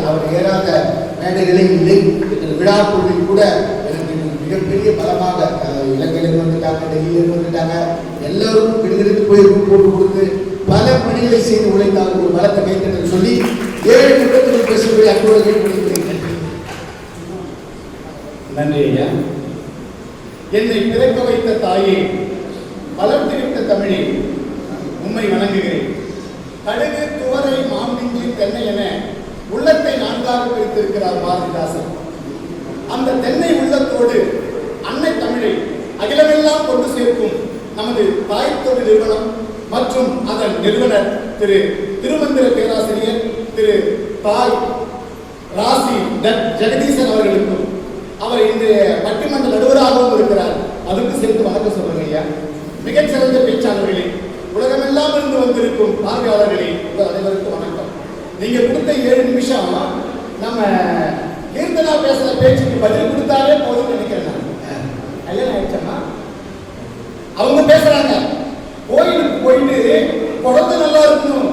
அவர் ஏறாத மேடைகளே இல்லை. விழாக்குழுவில் கூட எனக்கு மிகப்பெரிய பலமாக இலங்கையிலிருந்து வந்துட்டாங்க, டெல்லியிலிருந்து வந்துட்டாங்க, எல்லாரும் விடுதலுக்கு போய் ரூம் போட்டு கொடுத்து பல பணிகளை செய்து உழைத்தால் ஒரு பலத்தை கைத்தென்று சொல்லி 7 நிமிடத்தில் பேசுவதை அன்போடு கேட்டுக்கொள்கிறேன். நன்றி ஐயா. என்னை பிறக்க வைத்த தாயே, வளர்த்துவிட்ட தமிழே, உம்மை வணங்குகிறேன். கடுகு, துவரை, மாம்பிஞ்சி, தென்னை என உள்ளத்தை 4ஆக பிரித்திருக்கிறார் பாரதிதாசன். அந்த தென்னை உள்ளத்தோடு அன்னை தமிழை அகிலமெல்லாம் கொண்டு சேர்க்கும் நமது தாய் தொண்டு நிறுவனம் மற்றும் அதன் நிறுவனர் திரு திருமந்திர பேராசிரியர் திரு தாய் ராசி ஜெகதீசன் அவர்களுக்கும், அவர் இந்த பட்டிமன்ற நடுவராகவும் இருக்கிறார், அதுக்கு சேர்த்து வணக்கம் சொல்றேன் ஐயா. மிகச்சிறந்த பேச்சாளர்களே, உலகமெல்லாம் இருந்து வந்திருக்கும் பார்வையாளர்களே, உங்கள் அனைவருக்கும் வணக்கம். நீங்க கொடுத்த 7 நிமிஷம் நம்ம கீர்த்தனா பேசுற பேச்சுக்கு பதில் கொடுத்தாலே போதும்னு நினைக்கிறேன். கல்யாணம் ஆயிடுச்சம்மா, அவங்க பேசுறாங்க, கோயிலுக்கு போயிட்டு குழந்தை நல்லா இருக்கணும்,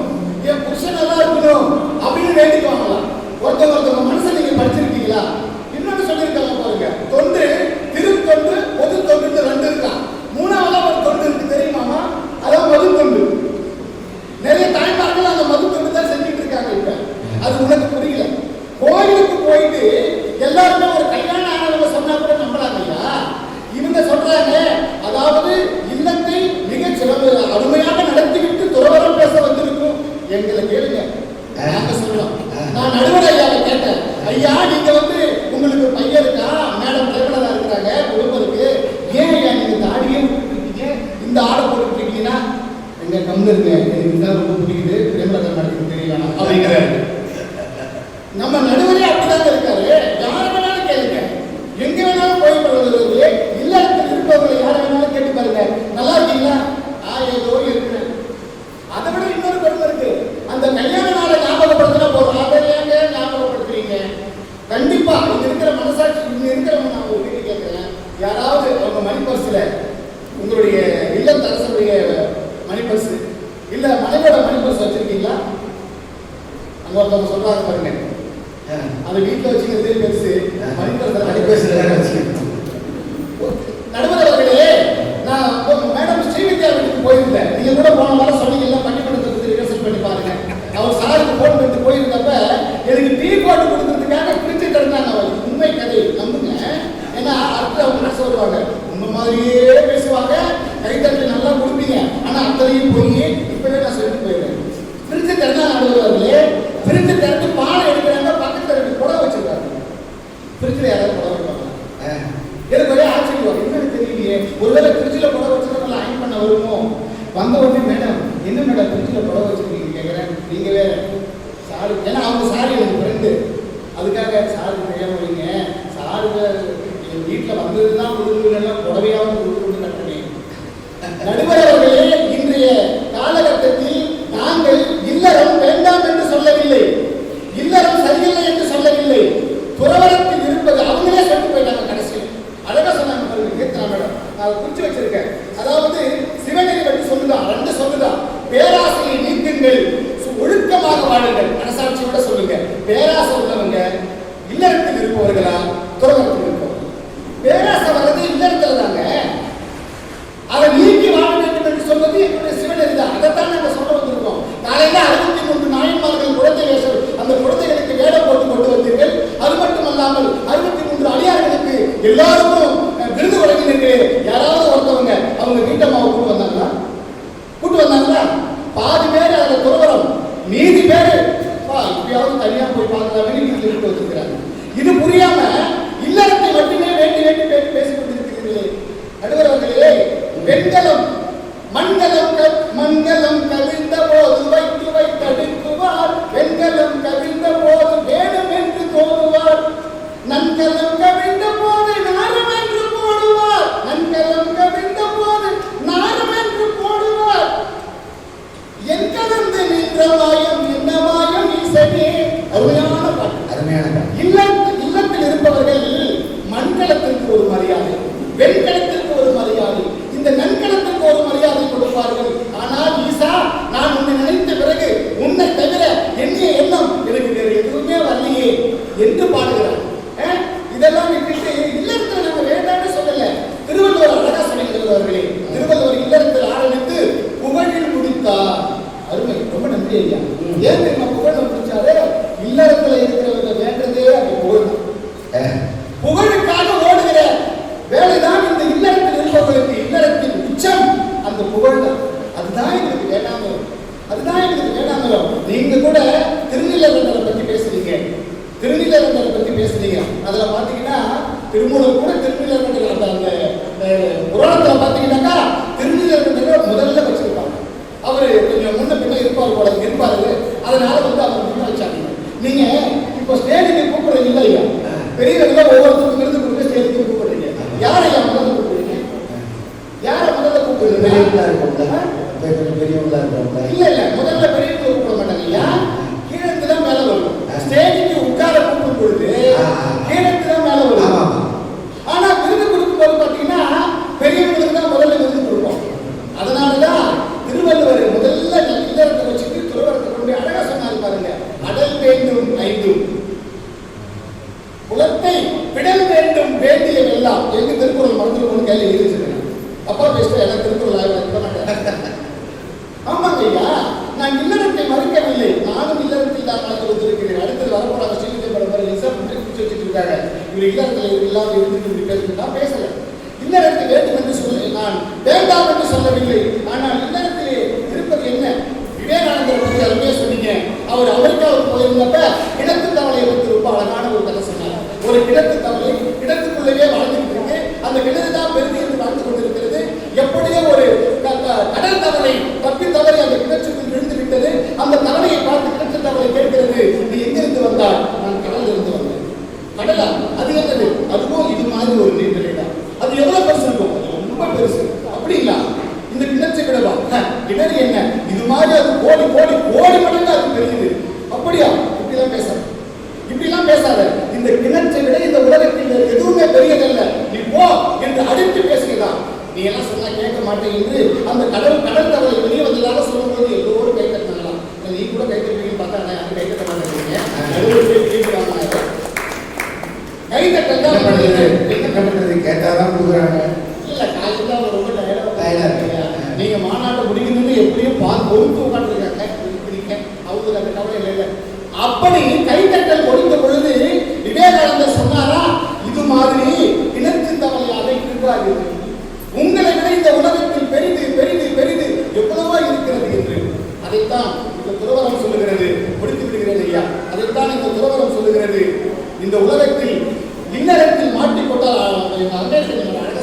என் புருஷன் நல்லா இருக்கணும் அப்படின்னு வேண்டிக்குவாங்களாம். ஒருத்தவங்க மனசை நீங்க படிச்சிருக்கீங்களா? இன்னொன்னு சொல்லியிருக்காங்க பாருங்க, தொண்டு, திருத்தொண்டு, பொது தொண்டு 2 இருக்கான். 3ஆவதா ஒரு தொண்டு இருக்கு தெரியுமாமா? அதான் மது தொண்டு. நிறைய தாய்மார்கள் அந்த மது தொண்டு தான் செஞ்சுட்டு இருக்காங்க. இப்ப அது உனக்கு புரியல. கோயிலுக்கு போயிட்டு எல்லாருமே ஒரு கல்யாணம் ஆனவங்க சொன்னா கூட நம்புறாங்க இல்லையா? இவங்க சொல்றாங்க, அதாவது இல்லத்தை மிக சிறப்பு அருமையாக நடத்திவிட்டு துறவரம் பேச வந்திருக்கும். எங்களை கேளுங்க, நாங்க சொல்றோம். நான் நடுவர் ஐயாவை கேட்டேன், ஐயா நீங்க உங்களுக்கு பையன் இருக்கா, மேடம் டிரைவரா இருக்கிறாங்க, குடும்பம் இருக்கு, ஏன் ஐயா நீங்க தாடியே போட்டுருக்கீங்க, இந்த ஆடை போட்டுருக்கீங்கன்னா எங்க கம்மு இருக்கு, எனக்கு இதுதான் ரொம்ப பிடிக்குது, பிரேமலதா நடத்துக்கு தெரியல அப்படிங்கிறாரு. நம்ம நடுவரே அப்படிதான் இருக்காரு. யார் வேணாலும் கேளுங்க, எங்க வேணாலும் போய் பண்ணுறது, இல்லத்தில் இருப்பவர்களை யார் வேணாலும் கேட்டு பாருங்க, நல்லா இருக்கீங்களா, ஏதோ இருக்கு. அதை விட இன்னொரு பெருமை இருக்கு, அந்த கல்யாண நாளை ஞாபகப்படுத்தினா போதும், அதை ஏங்க ஞாபகப்படுத்துறீங்க? கண்டிப்பா இங்க இருக்கிற மனசாட்சி, இங்க இருக்கிறவங்க நான் ஒரு வீட்டு கேட்கிறேன், யாராவது அவங்க மணிப்பர்ஸ்ல உங்களுடைய இல்லத்தரசனுடைய மணிப்பர்ஸ் இல்ல மனைவியோட மணிப்பர்ஸ் வச்சிருக்கீங்களா? அங்க ஒருத்தவங்க சொல்றாங்க பாருங்க, அது வீட்டுல வச்சுக்கிறதே பெருசு, மணிப்பர்ஸ் நடுவர் அவர்களே, நான் மேடம் ஸ்ரீவித்யா வீட்டுக்கு போயிருந்தேன், நீங்க கூட போன வாரம் சொன்னீங்க பட்டிமன்றத்துக்கு ரிஹர்சல் பண்ணி பாருங்க. அவர் சாருக்கு போன் பண்ணிட்டு போயிருந்தப்ப எனக்கு டீ போட்டு கொடுக்கறதுக்காக பிரிச்சு தந்தாங்க. அவர் உண்மை கதை நம்புங்க, ஏன்னா அடுத்து அவங்க என்ன சொல்லுவாங்க, உண்மை மாதிரியே பேசுவாங்க, கைத்தட்டு நல்லா கொடுப்பீங்க, ஆனா அத்தனையும் போய் இப்பவே நான் சொல்லிட்டு போயிடுறேன். பிரிச்சு தந்தா நடுவர்களே, பிரிச்சு திறந்து பானை எடுக்கிறாங்க, பக்கத்துல 2 புடவை வச்சிருக்காங்க. பிரிச்சுல யாராவது புடவை வைப்பாங்க? எனக்கு ஒரே ஆச்சரியம், என்னன்னு தெரியலையே, ஒருவேளை பிரிட்ஜில் புடவை வச்சுருந்தா அயன் பண்ண வருமோ? வந்த உடனே மேடம் என்ன மேடம் பிரிட்ஜில் புடவை வச்சுருக்கீங்க கேட்குறேன், நீங்கள் வேற சாரு, ஏன்னா அவங்க சாரி எனக்கு ஃப்ரெண்டு, அதுக்காக சாருக்கு தெரியாமல் வரீங்க, சாருக்கு என் வீட்டில் வந்தது தான் முழுவதுலாம் புடவையாவது கொடுத்து கட்டுறேன். நடுவர் அவர்களே, இன்றைய காலகட்டத்தில் நாங்கள் இல்லறம் வேண்டாம் என்று சொல்லவில்லை, இல்லறம் சரியில்லை என்று சொல்லவில்லை, துறவரத்தில் இருப்பது அவங்களே சொல்லிட்டு போயிட்டாங்க. கடைசியில் அழகா சொன்னாங்க பாருங்க கீர்த்தனா மேடம், நான் குறிச்சு வச்சிருக்கேன். அதாவது சிவநெறி பற்றி சொல்லுதான், 2 சொல்லுதான், பேராசையை நீக்குங்கள், ஒழுக்கமாக வாழுங்கள், மனசாட்சியோட சொல்லுங்க. பேராசை உள்ளவங்க இல்லறத்தில் இருப்பவர்களா, துறவரத்தில் இருப்பவங்க? பேராசை வர்றது இல்லறத்துல தாங்க, அதை நீக்கி வாழ வேண்டும் என்று சொல்வது என்னுடைய சிவநெறி தான். அதைத்தான் நாங்கள் சொல்ல வந்திருக்கோம். காலையில 63 நாயன்மார்கள் குழந்தை வேஷம், அந்த குழந்தைகளுக்கு வேலை போட்டு கொண்டு வந்தீர்கள். அது மட்டுமல்லாமல் 63 அடியார்களுக்கு எல்லாருக்கும் விருது வழங்கினீங்க. யாராவது ஒருத்தவங்க அவங்க வீட்டம்மாவை கூட்டு வந்தாங்களா? பாதி பேர் அதில் துறவரம், மீதி பேரு இப்பயாவது தனியா போய் பார்க்கலாமே வீட்டில் இருந்து வச்சிருக்கிறாங்க. இது புரியாம இல்லறத்தை மட்டுமே வேண்டி பேசிக் கொண்டிருக்கிறீர்களே நடுவர்களே. வெண்கலம் மண்கலம் கவிழ்ந்த போது வைத்தடுக்குவார், வெண்கலம் கவிழ்ந்த போது வேணும் என்று தோணுவார், நன்கலம் கவிழ்ந்த போது நாரம் என்று போடுவார், நன்கலம் கவிழ்ந்த போது நாரம் என்று போடுவார், என் கலந்து நின்ற மாயம் என்ன மாயம் ஈசனே. அருமையான பாட்டு, அருமையான பாட்டு. இல்லத்தில் அதுல பாத்தீங்கன்னா திருமூலர் கூட திருநீலகண்டர் அந்த புராணத்துல பாத்தீங்கன்னாக்கா திருநீலகண்டர் முதல்ல வச்சிருப்பாங்க. அவரு கொஞ்சம் முன்ன பின்ன இருப்பாரு போல இருப்பாரு, அதனால வந்து அவர் முன்ன வச்சாங்க. நீங்க இப்போ ஸ்டேஜுக்கு கூப்பிடுறீங்க இல்லையா, பெரியவங்க ஒவ்வொருத்தருக்கும் விருது கொடுத்து ஸ்டேஜுக்கு கூப்பிடுறீங்க. யாரையா முதல்ல கூப்பிடுறீங்க? யாரை முதல்ல கூப்பிடுறீங்க? பெரியவங்களா இருக்கவங்களா? பெரியவங்களா இருக்கவங்களா? இல்ல இல்ல, முதல்ல பெரியவங்க கூப்பிட மாட்டாங்க இல்லையா, கீழே தான் மேல வரும். ஸ்டேஜுக்கு உட்கார கூப்பிடும் பொழுது கீழே தான் மேல வரும். ஆனா விருது கொடுக்கும் போது பாத்தீங்கன்னா பெரியவங்களுக்கு தான் முதல்ல விருது கொடுப்போம். அதனாலதான் திருவள்ளுவர் முதல்ல இல்லறத்தை வச்சுட்டு துறவரத்தை கொண்டு அழகா சொன்னாரு பாருங்க. அடல் வேண்டும் ஐந்தும், குலத்தை விடல் வேண்டும் வேண்டிய எல்லாம். எங்க திருக்குறள் மரத்துல கொண்டு கையில எழுதிச்சிருக்கேன். அப்பா பேசிட்டு எனக்கு திருக்குறள் இருக்க மாட்டேன். ஆமாங்க ஐயா, நான் இல்லறத்தை மறுக்கவில்லை, நானும் இல்லறத்தில் தான் வாழ்ந்து வந்திருக்கிறேன். அடுத்தது வரப்போறாங்க ஸ்ரீவிஜய் படம் எக்ஸாம் வச்சுட்டு இருக்காங்க. இவர் இல்லறத்தில் இல்லாத இருந்து பேசுறது நான் பேசல. இல்லறத்தை வேண்டும் என்று சொல்ல நான் வேண்டாம் என்று சொல்லவில்லை. ஆனால் இல்லறத்திலே இருப்பது என்ன? விவேகானந்தர் பற்றி அருமையா சொன்னீங்க. அவர் அமெரிக்காவுக்கு போயிருந்தப்ப கிணத்து தவளையை பற்றி ரொம்ப அழகான ஒரு கதை சொன்னார். ஒரு கிணத்து தவளை கிணத்துக்குள்ளேயே வாழ்ந்துட்டு இருக்கு. அந்த கிணறு தான் பெருதி என்று வாழ்ந்து கொண்டிருக்கிறது. எப்படியோ ஒரு கடல் தவளை தப்பி தவறி அந்த கிணற்றுக்குள் விழுந்து விட்டது. அந்த தவளையை பார்த்து கிணற்று தவளை கேட்கிறது, நீ எங்கிருந்து வந்தால்? நான் கடலில் இருந்து வந்தேன். கடலா? அது என்னது? அதுவும் இது மாதிரி ஒரு நீர்நிலை தான். அது எவ்வளவு பெருசு இருக்கும்? அது ரொம்ப பெருசு. அப்படிங்களா? இந்த கிணற்றை விடவா? கிணறு என்ன இது மாதிரி? அது கோடி கோடி கோடி மடங்கு அது பெரியது. அப்படியா? இப்படிலாம் பேசாத, இப்படிலாம் பேசாத. இந்த கிணற்றை விட இந்த உலகத்தில் எதுவுமே பெரியதல்ல, நீ போ என்று அடித்து பேசுகிறான். நீ எல்லாம் சொன்னா கேட்க மாட்டேன் என்று அந்த கடல் தவளை வெளியே வந்ததாக சொல்லும்போது எல்லோரும் கை தட்டினாங்களாம். நீ கூட கை தட்டுவீங்கன்னு பார்த்தா யாரும் கை தட்ட மாட்டேங்கிறீங்க. கை தட்டல் தான் பண்றது கேட்டாதான் கொடுக்குறாங்க. இல்ல காலையில அவர் ரொம்ப டயர்டா இருக்காங்க. நீங்க மாநாட்டை முடிக்கணும்னு எப்படியும் பொறுத்து உட்காந்துருக்காங்க. அவங்க அந்த கவலை இல்லை. அப்படி கைத்தட்டல் ஒழிந்த பொழுது விவேகானந்தர் சொன்னாரா, இது மாதிரி கிணற்று தவளையாக இருக்காது, உங்களை விட இந்த உலகத்தில் பெரிது பெரிது பெரிது எவ்வளவோ இருக்கிறது என்று. அதைத்தான் இந்த துறவரம் சொல்லுகிறது. முடித்து விடுகிறேன் ஐயா. அதைத்தான் இந்த துறவரம் சொல்லுகிறது. இந்த உலகத்தில் இல்லறத்தில் மாட்டிக்கொண்டால் அழகா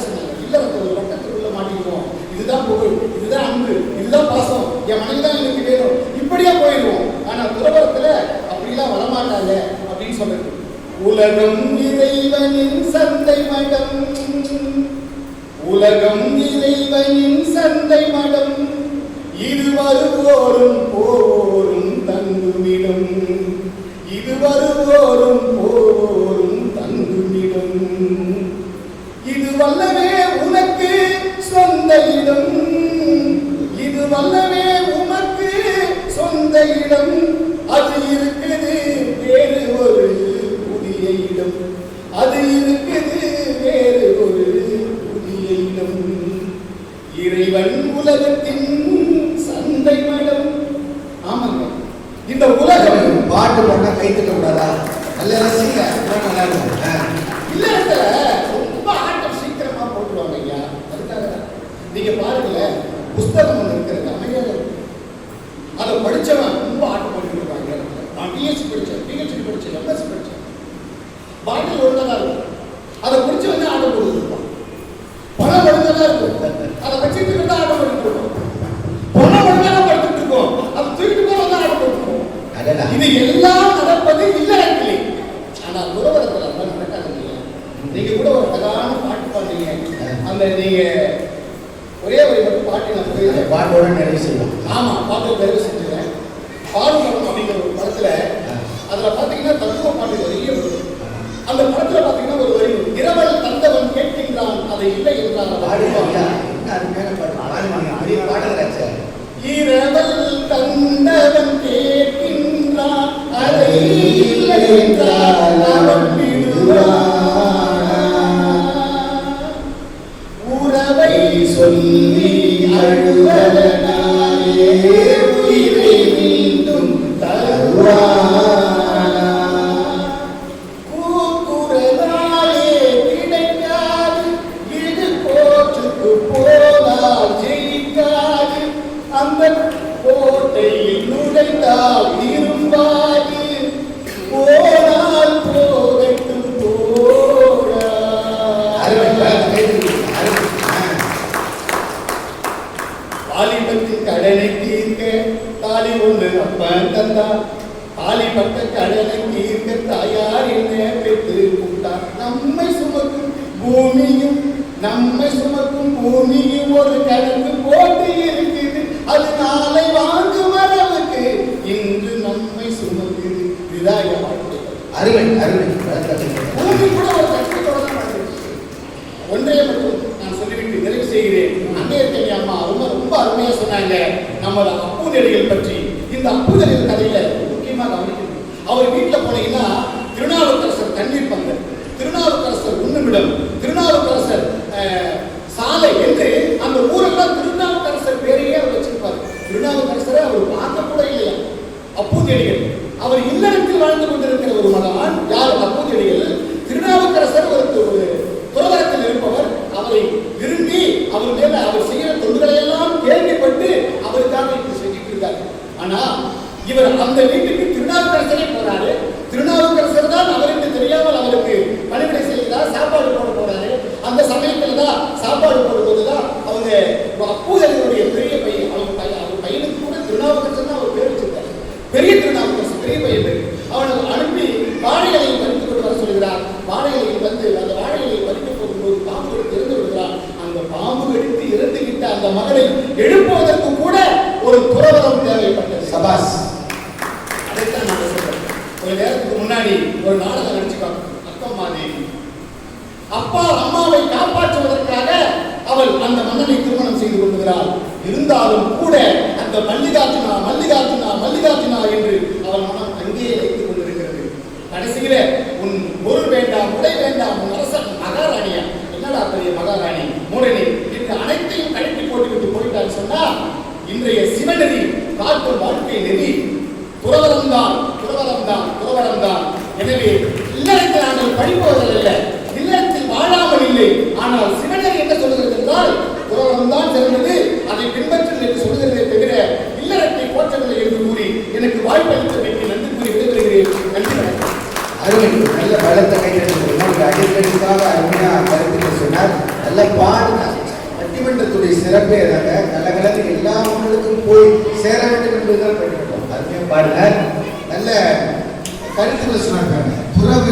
சொன்னாங்க, இல்லறத்தில் ஒரு வட்டத்துக்குள்ள மாட்டிக்குவோம். இதுதான் புகழ், இதுதான் அன்பு, இதுதான் பாசம், என் மனைவிதான் எனக்கு வேணும், இப்படியே போயிடுவோம். ஆனா துறவரத்துல அப்படிலாம் வரமாட்டாங்க அப்படின்னு சொல்றது. உலகம் இறைவனின் சந்தை மடம், உலகம் இறைவனின் சந்தை மடம், இது வருவோரும் போரும் தங்குமிடம், இது வருவோரும் போரும் தங்குமிடம், இது வல்லவே உனக்கு சொந்த இடம், இது வல்லவே உனக்கு சொந்த இடம், அது இருக்குது வேறு ஒரு புதிய இடம், அது இருக்குது வேறு ஒரு புதிய இடம், இறைவன் உலகத்தின் சந்தை மடம். ஆமாங்க, இந்த உலகம் பாட்டு பண்ணா கை தட்ட கூடாதா? நல்ல ரசிங்க, நல்லா இருக்கும். இல்ல ரொம்ப ஆட்டம் சீக்கிரமா போட்டுருவாங்க ஐயா. அதுக்காக நீங்க பாருங்களேன், புஸ்தகம் ஒன்று இருக்கிறது, அமைதியாக இருக்கும். அதை படிச்சவன் ரொம்ப ஆட்டம் போட்டு இருப்பாங்க. நான் பிஎஸ்சி படித்தேன், பிஹெச்டி படித்தேன், எம்எஸ்சி படித்தேன், பாட்டில் ஒழுங்காக இருக்கும். அதை பிடிச்சி வந்து ஆட்டம் போட்டு இருப்பான். பணம் ஒழுங்காக இருக்கும், அதை வச்சுட்டு இருந்தா ஆட்டம் போட்டு இருப்போம். பணம் ஒழுங்காக படுத்துட்டு இருக்கோம், அதை தூக்கிட்டு போய் வந்து ஆட்டம் போட்டுருக்கோம். இது எல்லாம் நடப்பது இல்லறத்திலே. ஆனா துறவரத்தில் அதெல்லாம் நடக்காது இல்லையா? நீங்க கூட ஒரு அழகான பாட்டு பாடுறீங்க. அந்த நீங்க ஒரே ஒரு மட்டும் பாட்டு நான் போய் பாட்டோட நிறைவு செய்யலாம். ஆமா, பாட்டு நிறைவு செஞ்சுறேன். பாடுபடம் அப்படிங்கிற ஒரு படத்துல அதுல பாத்தீங்கன்னா தத்துவ பாட்டு நிறைய வரும். அந்த படத்துல பாத்தீங்கன்னா ஒரு வரி, இரவல் தந்தவன் கேட்கின்றான் அதை இல்லை என்றான். இரவல் தந்தவன் கேட்கின்றான் அதை இல்லை என்றால் அவன் விடுவான். உறவை சொல்லி அழுவதனாலே உயிரை மீண்டும் தருவான். கூக்குரலாலே கிடைக்காது, இது கோற்றுக்கு போனால் ஜெயிக்காது, அந்த கோட்டையில் நுழைந்தால் நம்மை சுமக்கும் பூமியும் நம்மை சுமக்கும் பூமியும் ஒரு கணக்கு போட்டு இருக்குது. அது நாளை வாங்கும் அளவுக்கு இன்று நம்மை சுமக்குது. இதுதான் என் வாழ்க்கை. அருமை அருமை. பூமி கூட ஒரு கஷ்டத்தோட தான் வாழ்ந்துருக்கு. ஒன்றைய மட்டும் நான் சொல்லிவிட்டு நிறைவு செய்கிறேன். அன்னையத்தனி அம்மா ரொம்ப ரொம்ப அருமையா சொன்னாங்க நம்ம அப்புதடிகள் பற்றி. இந்த அப்புதடிகள் கதையில முக்கியமாக கவனிக்கணும். அவர் வீட்டுல போனீங்கன்னா திருநாவுக்கரசர் தண்ணீர் பந்தல், திருநாவுக்கரசர் உண்ணுமிடம், திருநாவுக்கரசர் சாலை என்று அந்த ஊரெல்லாம் திருநாவுக்கரசர் பேரையே அவர் வச்சிருப்பார். திருநாவுக்கரசரை அவர் பார்க்க கூட இல்லையா. அப்பூதியடிகள் அவர் இல்லறத்தில் வாழ்ந்து கொண்டிருக்கிற ஒரு மகன் யார்? அப்பூதியடிகள். திருநாவுக்கரசர் ஒரு துறவரத்தில் இருப்பவர். அவரை விரும்பி அவர் மேல அவர் செய்கிற தொண்டுகளை எல்லாம் கேள்விப்பட்டு அவருக்காக இப்படி செஞ்சுட்டு இருக்காரு. ஆனா இவர் அந்த வீட்டுக்கு திருநாவுக்கரசரே போறாரு. திருநாவுக்கரசர் தான் அவருக்கு தெரியாமல் அவருக்கு பணிவிடை செய்கிறார், சாப்பாடு போட போறாரு. அந்த சமயத்துல தான் சாப்பாடு போடும்போதுதான் அவங்க அப்பூதர்களுடைய பெரிய பையன், அவர் பையனுக்கு கூட திருநாவுக்கரசர் தான் அவர் பேர் வச்சிருக்காரு. பெரிய திருநாவுக்கரசர், பெரிய பையன். அவனை அனுப்பி வாழை இலையை பறித்து கொண்டு வர சொல்கிறார். வாழை இலையை வந்து அந்த வாழை இலையை பறிக்க போகும்போது பாம்பு இறந்து விடுகிறார். அந்த பாம்பு வெடித்து இறந்துகிட்ட அந்த மகனை எழுப்புவதற்கு கூட ஒரு துறவரம் தேவைப்பட்டது. சபாஸ். அதைத்தான் நான் சொல்றேன். ஒரு நேரத்துக்கு முன்னாடி ஒரு நாடகம் நடிச்சுக்காங்க. அக்கம்மா தேவி அப்பா அம்மாவை காப்பாற்றுவதற்காக அவள் அந்த மன்னனை திருமணம் செய்து கொள்கிறாள். இருந்தாலும் கூட அந்த மல்லிகார்ஜுனா மல்லிகார்ஜுனா மல்லிகார்ஜுனா என்று அவள் மனம் அங்கேயே வைத்துக் கொண்டிருக்கிறது. கடைசியில உன் பொருள் வேண்டாம், உடை வேண்டாம், உன் அரசன் மகாராணியா, என்னடா பெரிய மகாராணி மூடனே என்று அனைத்தையும் கழட்டி போட்டுவிட்டு போயிட்டான்னு சொன்னா இன்றைய சிவநெறி காட்டும் வாழ்க்கை நெறி துறவரம் தான், துறவரம் தான், துறவரம் தான். எனவே இல்லறத்தில் நாங்கள் படிப்பவர்கள் அல்ல, இல்லறத்தில் வாழாமல் இல்லை. ஆனால் சிவநெறி என்ன சொல்கிறது என்றால் துறவரம் தான் சிறந்தது, அதை பின்பற்றும் என்று சொல்கிறதே தவிர இல்லறத்தை போற்றவில்லை என்று கூறி எனக்கு வாய்ப்பளித்தமைக்கு நன்றி கூறி விடைபெறுகிறேன். நன்றி, வணக்கம். அருமை. நல்ல பலத்தை கையெழுத்து அடிக்கடிக்காக அருமையா கருத்துக்கள் சொன்னார். நல்ல பாடுனார். பட்டிமன்றத்துடைய சிறப்பே அதாங்க. கலகலன்னு எல்லா மக்களுக்கும் போய் சேர வேண்டும் என்பதுதான் பட்டிமன்றம். அருமையா பாடினார். நல்ல கருத்துக்கள் சொன்னாங்க. துறவு